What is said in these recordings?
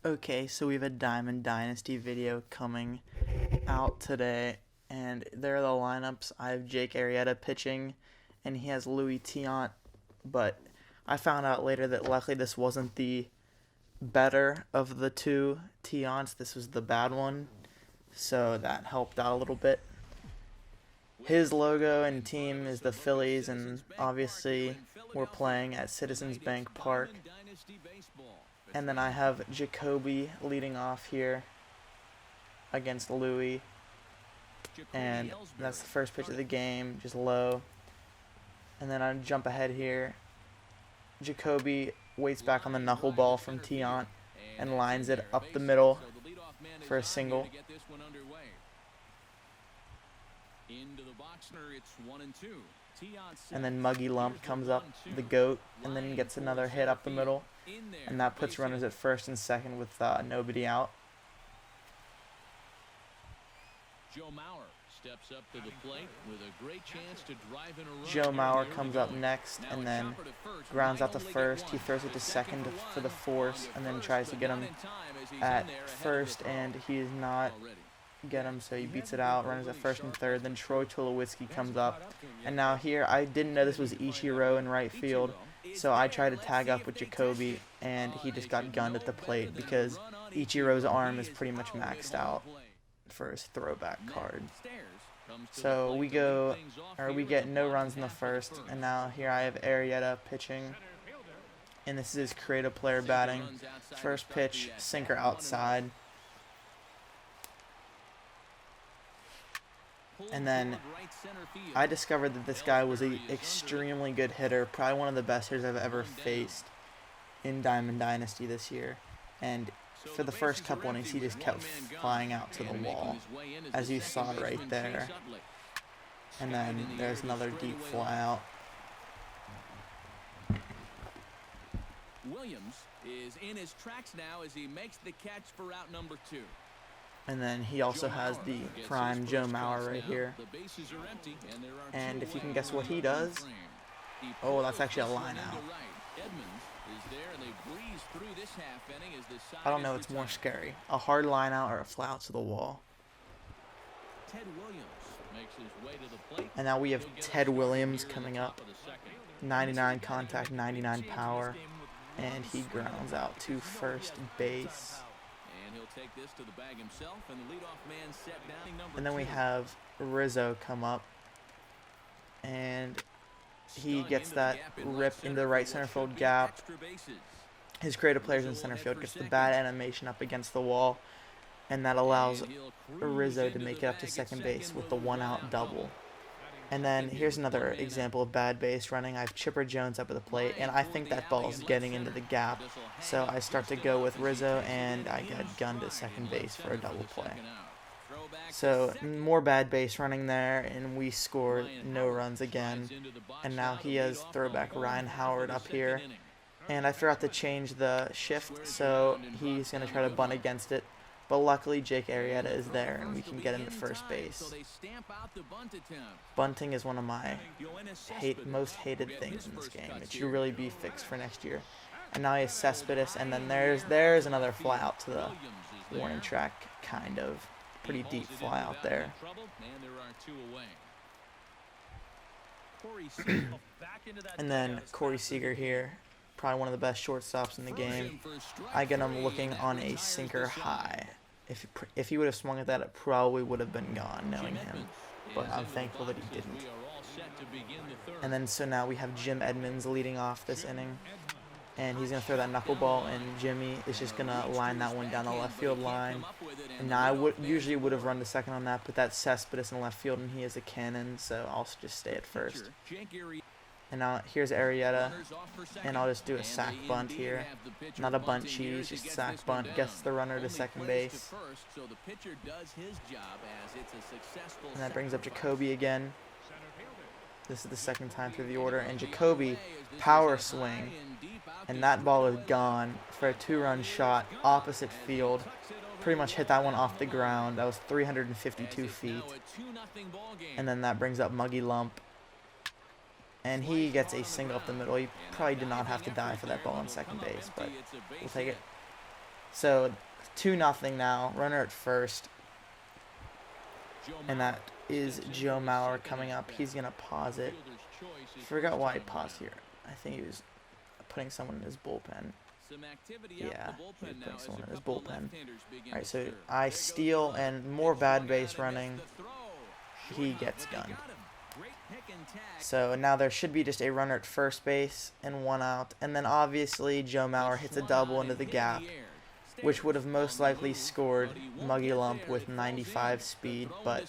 Okay, so we have a Diamond Dynasty video coming out today, and there are the lineups. I have Jake Arrieta pitching, and he has Louis Tiant, but I found out later that luckily this wasn't the better of the two Tiants. This was the bad one, so that helped out a little bit. His logo and team is the Phillies, and obviously we're playing at Citizens Bank Park. And then I have Jacoby leading off here against Louis. And that's the first pitch of the game, just low. And then I jump ahead here. Jacoby waits back on the knuckleball from Tiant and lines it up the middle for a single. And then Muggy Lump comes up, the GOAT, and then gets another hit up the middle. And that puts runners at first and second with nobody out. Joe Mauer steps up to the plate with a great chance to drive in a run. Joe Mauer comes up next and then grounds out to first. He throws it to second for the force and then tries to get him at first, and he does not get him, so he beats it out, runners at first and third. Then Troy Tulowitzki comes up, and now here I didn't know this was Ichiro in right field, so I tried to tag up with Jacoby, and he just got gunned at the plate because Ichiro's arm is pretty much maxed out for his throwback card. So we get no runs in the first, and now here I have Arrieta pitching, and this is his creative player batting. First pitch, sinker outside. And then I discovered that this guy was an extremely good hitter, probably one of the best hitters I've ever faced in Diamond Dynasty this year. And for the first couple innings, he just kept flying out to the wall, as you saw right there. And then there's another deep fly out. Williams is in his tracks now as he makes the catch for out number 2. And then he also has the prime Joe Mauer right here. And if you can guess what he does, oh, that's actually a line out. I don't know what's more scary, a hard line out or a fly out to the wall. And now we have Ted Williams coming up. 99 contact, 99 power, and he grounds out to first base. And then we have Rizzo come up, and he gets that rip into the right center field gap. His creative players in center field gets the bad animation up against the wall, and that allows Rizzo to make it up to second base with the one-out double. And then here's another example of bad base running. I have Chipper Jones up at the plate, and I think that ball is getting into the gap. So I start to go with Rizzo, and I get gunned at second base for a double play. So more bad base running there, and we score no runs again. And now he has throwback Ryan Howard up here. And I forgot to change the shift, so he's going to try to bunt against it. But luckily, Jake Arrieta is there, and we can get into first base. Bunting is one of my most hated things in this game. It should really be fixed for next year. And now he has Cespedes, and then there's another fly out to the warning track, kind of. Pretty deep fly out there. And then Corey Seager here. Probably one of the best shortstops in the game. I get him looking on a sinker high. If he would have swung at that, it probably would have been gone, knowing him. But I'm thankful that he didn't. And then so now we have Jim Edmonds leading off this inning. And he's going to throw that knuckleball, and Jimmy is just going to line that one down the left field line. And now I usually would have run to second on that, but that's Cespedes in left field, and he is a cannon, so I'll just stay at first. And now here's Arrieta, and I'll just do a sack bunt here. Not a bunt cheese, just sack bunt. Gets the runner to second base. And that brings up Jacoby again. This is the second time through the order. And Jacoby, power swing. And that ball is gone for a 2-run shot, opposite field. Pretty much hit that one off the ground. That was 352 feet. And then that brings up Muggy Lump. And he gets a single up the middle. He probably did not have to die for that ball on second base, but we'll take it. So 2-0 now. Runner at first. And that is Joe Mauer coming up. He's going to pause it. Forgot why he paused here. I think he was putting someone in his bullpen. Yeah, he was putting someone in his bullpen. Alright, so I steal and more bad base running. He gets gunned. So now there should be just a runner at first base and 1 out. And then obviously Joe Mauer hits a double into the gap, which would have most likely scored Muggy Lump with 95 speed, but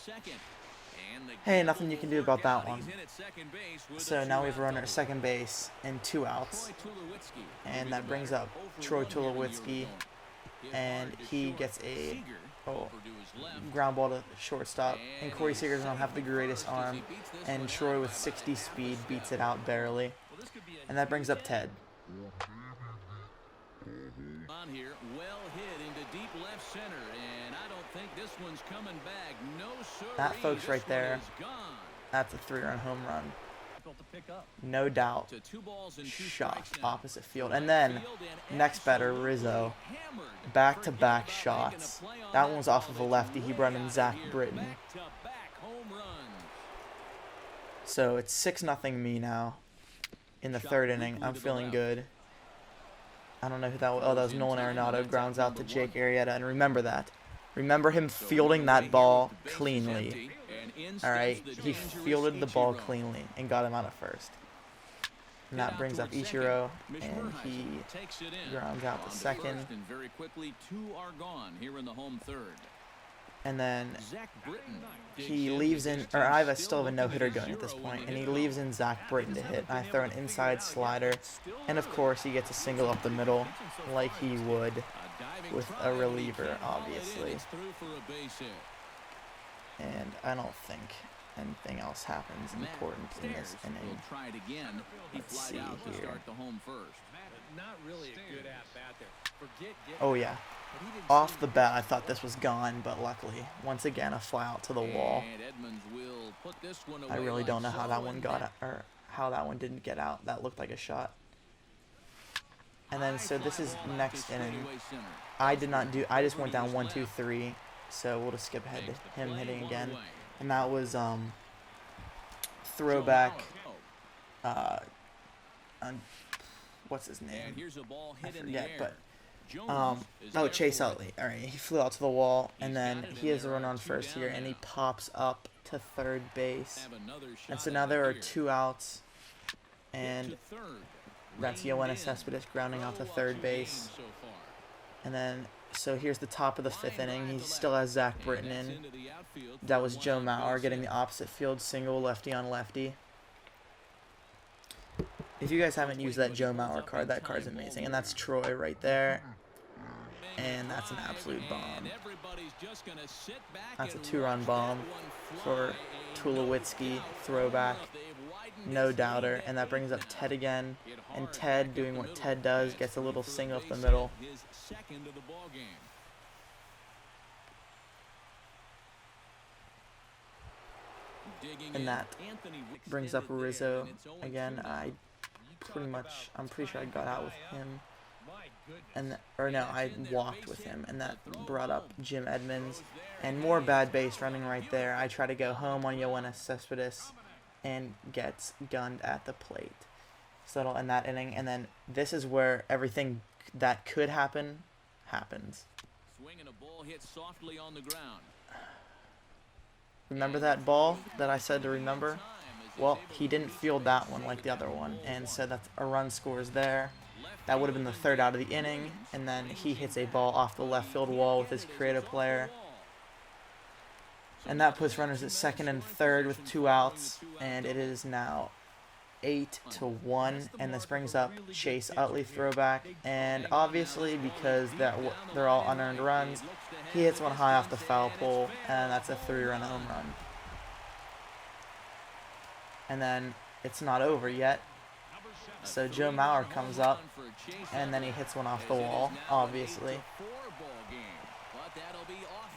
hey, nothing you can do about that one. So now we have a runner at second base and 2 outs, and that brings up Troy Tulowitzki, and he gets a ground ball to shortstop, and Corey Seager does not have the greatest arm, and Troy with 60 speed beats it out barely, and that brings up Ted. On here, well hit into deep left center, and I don't think this one's coming back. No, sir. That, folks, right there, that's a 3-run home run. No doubt. Shot opposite field. And then, next batter, Rizzo. Back-to-back shots. That one was off of a lefty. He brought in Zach Britton. So it's 6-0 me now in the third inning. I'm feeling good. I don't know who that was. Oh, that was Nolan Arenado. Grounds out to Jake Arrieta. And remember that. Remember him fielding that ball cleanly. Alright, he fielded the ball cleanly and got him out at first. And that brings up Ichiro, and he grounds out to second. And then he leaves in, or I still have a no-hitter going at this point, and he leaves in Zach Britton to hit. I throw an inside slider, and of course he gets a single up the middle, like he would with a reliever, obviously. And I don't think anything else happens important in this inning. Let's see here. Oh yeah. Off the bat, I thought this was gone, but luckily, once again, a fly out to the wall. I really don't know how that one got out, or how that one didn't get out. That looked like a shot. And then, so this is next inning. I just went down 1, 2, 3. So we'll just skip ahead to him hitting again. And that was throwback what's his name? I forget, but Chase Utley. Alright, he flew out to the wall, and then he has a run on first here, and he pops up to third base. And so now there are 2 outs, and that's Yoenis Cespedes grounding out to third base. And then, so here's the top of the 5th inning. He still has Zach Britton in. That was Joe Mauer getting the opposite field single, lefty on lefty. If you guys haven't used that Joe Mauer card, that card's amazing. And that's Troy right there. And that's an absolute bomb. That's a 2-run bomb for Tulowitzki, throwback. No doubter. And that brings up Ted again. And Ted, doing what Ted does, gets a little single up the middle. And that brings up Rizzo again. I'm pretty sure I got out with him. And I walked with him, and that brought up Jim Edmonds. And more bad base running right there. I try to go home on Yoenis Cespedes and gets gunned at the plate. Settle in that inning, and then this is where everything that could happen happens. Swinging a ball hit softly on the ground. Remember that ball that I said to remember? Well, he didn't field that one like the other one, and so that's a run scores there. That would have been the 3rd out of the inning, and then he hits a ball off the left field wall with his creative player. And that puts runners at 2nd and 3rd with 2 outs, and it is now 8-1, and this brings up Chase Utley throwback. And obviously, because they're all unearned runs, he hits one high off the foul pole, and that's a 3-run home run. And then it's not over yet. So Joe Mauer comes up, and then he hits one off the wall, obviously.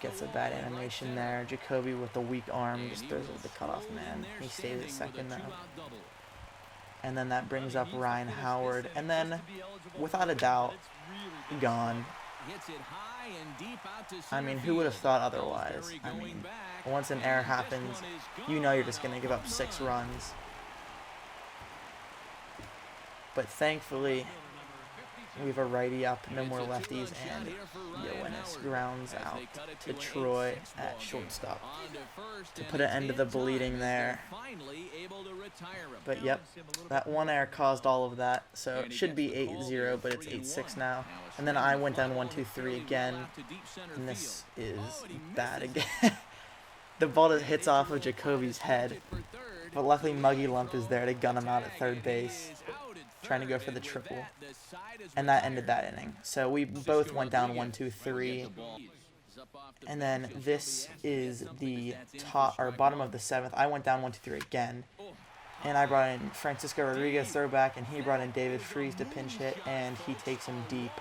Gets a bad animation there. Jacoby with the weak arm just throws it to the cutoff man. He stays at second though. And then that brings up Ryan Howard. And then, without a doubt, gone. hits it high and deep out to I center mean, who would have thought field. otherwise? Perry I going mean, back, once an and error this happens, one is you know you're gone. just going to give up 6 Home run. runs. But thankfully, we have a righty up, no more lefties, and Yoenis grounds out to Troy at shortstop to put an end to the bleeding there. But yep, that one error caused all of that, so it should be 8-0, but it's 8-6 now. And then I went down 1-2-3 again, and this is bad again. The ball just hits off of Jacoby's head, but luckily Muggy Lump is there to gun him out at third base, trying to go for the triple, and that ended that inning. So we both went down 1-2-3, and then this is the top or bottom of the 7th. I went down 1-2-3 again, and I brought in Francisco Rodriguez throwback, and he brought in David Freese to pinch hit, and he takes him deep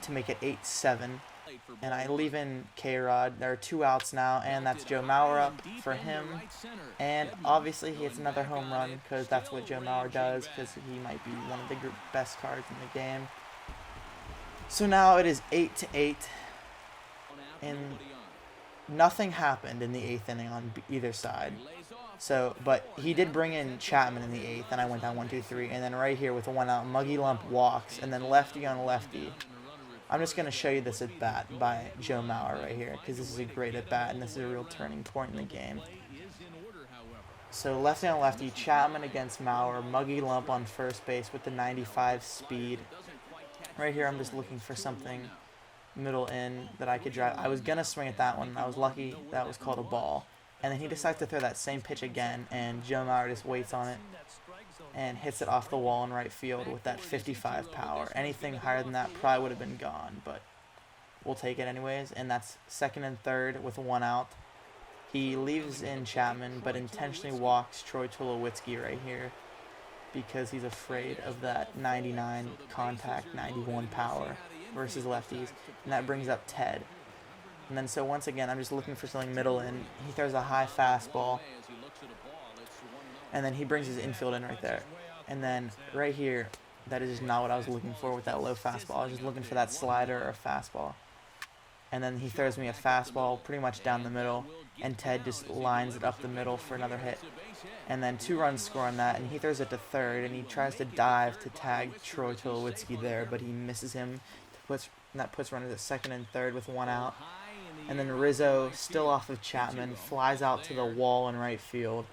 to make it 8-7. And I leave in K-Rod. There are 2 outs now, and that's Joe Mauer up for him. And obviously he hits another home run because that's what Joe Mauer does, because he might be one of the best cards in the game. So now it is 8-8, and nothing happened in the 8th inning on either side. So, but he did bring in Chapman in the 8th, and I went down 1-2-3. And then right here with a 1 out, Muggy Lump walks, and then lefty on lefty. I'm just going to show you this at bat by Joe Mauer right here, because this is a great at bat, and this is a real turning point in the game. So lefty on lefty, Chapman against Mauer, Muggy Lump on first base with the 95 speed. Right here I'm just looking for something middle in that I could drive. I was going to swing at that one, and I was lucky that was called a ball. And then he decides to throw that same pitch again, and Joe Mauer just waits on it and hits it off the wall in right field with that 55 power. Anything higher than that probably would have been gone, but we'll take it anyways. And that's 2nd and 3rd with 1 out. He leaves in Chapman, but intentionally walks Troy Tulowitzki right here because he's afraid of that 99 contact, 91 power versus lefties. And that brings up Ted. And then so once again, I'm just looking for something middle in. He throws a high fastball, and then he brings his infield in right there. And then right here, that is just not what I was looking for with that low fastball. I was just looking for that slider or fastball. And then he throws me a fastball pretty much down the middle, and Ted just lines it up the middle for another hit. And then 2 runs score on that, and he throws it to third, and he tries to dive to tag Troy Tulowitzki there, but he misses him. And that puts runners at 2nd and 3rd with 1 out. And then Rizzo, still off of Chapman, flies out to the wall in right field.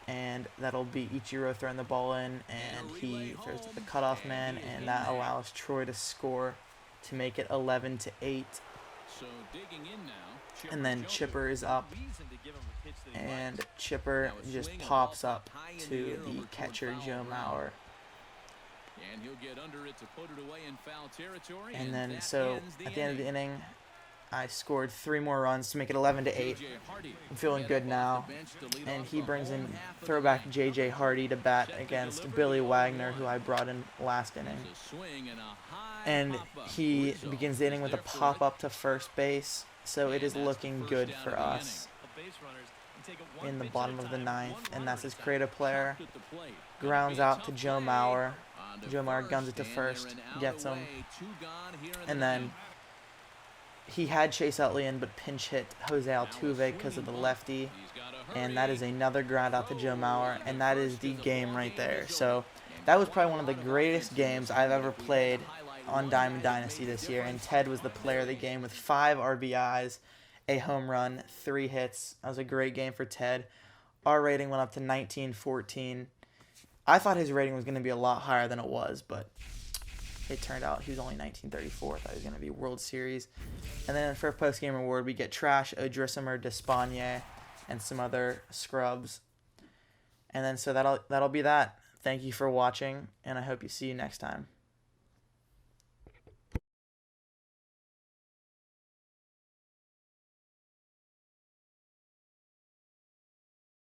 And that'll be Ichiro throwing the ball in, and he throws to the cutoff man, and that allows Troy to score to make it 11-8. And then Chipper is up, and Chipper just pops up to the catcher, Joe Mauer. And then so at the end of the inning, I scored 3 more runs to make it 11-8. I'm feeling good now. And he brings in throwback J.J. Hardy to bat against Billy Wagner, who I brought in last inning. And he begins the inning with a pop-up to first base. So it is looking good for us in the bottom of the 9th. And that's his creative player. Grounds out to Joe Mauer. Joe Mauer guns it to first, gets him. And then he had Chase Utley in, but pinch hit Jose Altuve because of the lefty. And that is another ground out to Joe Mauer, and that is the game right there. So that was probably one of the greatest games I've ever played on Diamond Dynasty this year, and Ted was the player of the game with 5 RBIs, a home run, 3 hits. That was a great game for Ted. Our rating went up to 1914. I thought his rating was going to be a lot higher than it was, but it turned out he was only 1934. I thought he was going to be World Series. And then for a post-game award, we get Trash, Odrisamer, Despaigne, and some other scrubs. And then so that'll be that. Thank you for watching, and I hope you see you next time.